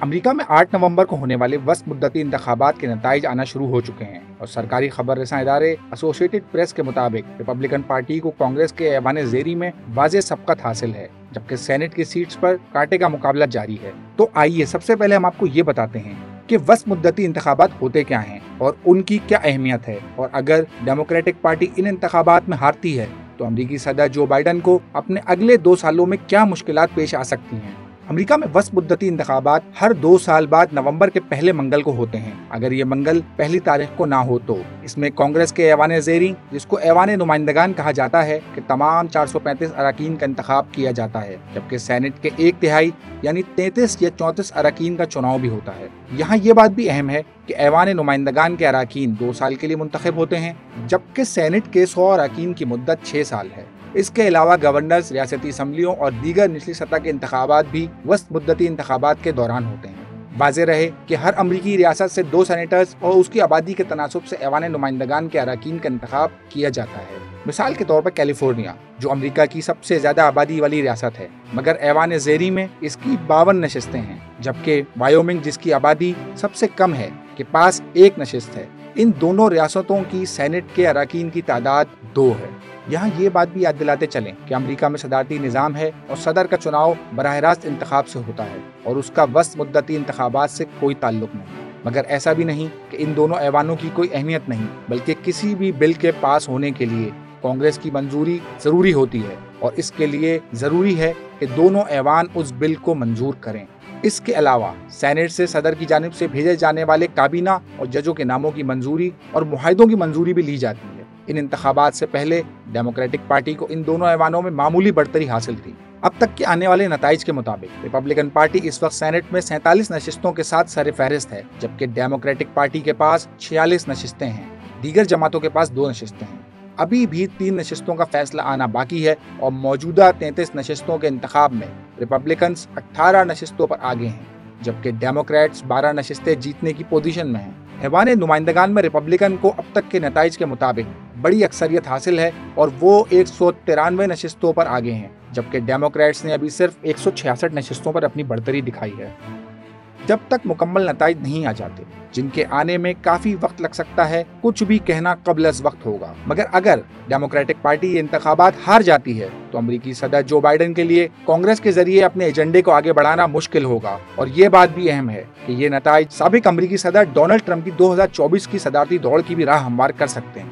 امریکہ میں 8 نومبر کو ہونے والے وسط مدتی انتخابات کے نتائج آنا شروع ہو چکے ہیں اور سرکاری خبر رساں ادارے ایسوسیٹڈ پریس کے مطابق ریپبلکن پارٹی کو کانگریس کے ایوان زیری میں واضح سبقت حاصل ہے، جبکہ سینٹ کی سیٹس پر کانٹے کا مقابلہ جاری ہے۔ تو آئیے سب سے پہلے ہم آپ کو یہ بتاتے ہیں کہ وسط مدتی انتخابات ہوتے کیا ہیں اور ان کی کیا اہمیت ہے، اور اگر ڈیموکریٹک پارٹی ان انتخابات میں ہارتی ہے تو امریکی صدر جو بائیڈن کو اپنے اگلے 2 سالوں میں کیا مشکلات پیش آ سکتی ہیں۔ امریکہ میں وسط مدتی انتخابات ہر 2 سال بعد نومبر کے پہلے منگل کو ہوتے ہیں۔ اگر یہ منگل پہلی تاریخ کو نہ ہو تو اس میں کانگریس کے ایوان زیری، جس کو ایوان نمائندگان کہا جاتا ہے، کہ تمام 435 اراکین کا انتخاب کیا جاتا ہے، جبکہ سینٹ کے 1/3 یعنی 33 یا 34 اراکین کا چناؤ بھی ہوتا ہے۔ یہاں یہ بات بھی اہم ہے کہ ایوان نمائندگان کے اراکین 2 سال کے لیے منتخب ہوتے ہیں، جبکہ سینٹ کے 100 اراکین کی مدت 6 سال ہے۔ اس کے علاوہ گورنرز، ریاستی اسمبلیوں اور دیگر نچلی سطح کے انتخابات بھی وسط مدتی انتخابات کے دوران ہوتے ہیں۔ واضح رہے کہ ہر امریکی ریاست سے 2 سینیٹرز اور اس کی آبادی کے تناسب سے ایوان نمائندگان کے اراکین کا انتخاب کیا جاتا ہے۔ مثال کے طور پر کیلیفورنیا، جو امریکہ کی سب سے زیادہ آبادی والی ریاست ہے، مگر ایوان زیری میں اس کی 52 نشستیں ہیں، جبکہ وائیومنگ، جس کی آبادی سب سے کم ہے، کے پاس 1 نشست ہے۔ ان دونوں ریاستوں کی سینٹ کے اراکین کی تعداد 2 ہے۔ یہاں یہ بات بھی یاد دلاتے چلیں کہ امریکہ میں صدارتی نظام ہے اور صدر کا چناؤ براہ راست انتخاب سے ہوتا ہے اور اس کا وسط مدتی انتخابات سے کوئی تعلق نہیں۔ مگر ایسا بھی نہیں کہ ان دونوں ایوانوں کی کوئی اہمیت نہیں، بلکہ کسی بھی بل کے پاس ہونے کے لیے کانگریس کی منظوری ضروری ہوتی ہے، اور اس کے لیے ضروری ہے کہ دونوں ایوان اس بل کو منظور کریں۔ اس کے علاوہ سینٹ سے صدر کی جانب سے بھیجے جانے والے کابینہ اور ججوں کے ناموں کی منظوری اور معاہدوں کی منظوری بھی لی جاتی ہے۔ ان انتخابات سے پہلے ڈیموکریٹک پارٹی کو ان دونوں ایوانوں میں معمولی بڑھتری حاصل تھی۔ اب تک کے آنے والے نتائج کے مطابق ریپبلکن پارٹی اس وقت سینٹ میں 47 نشستوں کے ساتھ سر فہرست ہے، جبکہ ڈیموکریٹک پارٹی کے پاس 46 نشستیں ہیں۔ دیگر جماعتوں کے پاس 2 نشستیں ہیں۔ ابھی بھی 3 نشستوں کا فیصلہ آنا باقی ہے، اور موجودہ 33 نشستوں کے انتخاب میں ریپبلکنز 18 نشستوں پر آگے ہیں، جبکہ ڈیموکریٹس 12 نشستیں جیتنے کی پوزیشن میں ہیں۔ ایوان نمائندگان میں ریپبلکن کو اب تک کے نتائج کے مطابق بڑی اکثریت حاصل ہے اور وہ 193 نشستوں پر آگے ہیں، جبکہ ڈیموکریٹس نے ابھی صرف 166 نشستوں پر اپنی بڑھتری دکھائی ہے۔ جب تک مکمل نتائج نہیں آ جاتے، جن کے آنے میں کافی وقت لگ سکتا ہے، کچھ بھی کہنا قبل از وقت ہوگا۔ مگر اگر ڈیموکریٹک پارٹی یہ انتخابات ہار جاتی ہے تو امریکی صدر جو بائیڈن کے لیے کانگریس کے ذریعے اپنے ایجنڈے کو آگے بڑھانا مشکل ہوگا۔ اور یہ بات بھی اہم ہے کہ یہ نتائج سابق امریکی صدر ڈونلڈ ٹرمپ کی 2024 کی صدارتی دوڑ کی بھی راہ ہموار کر سکتے ہیں۔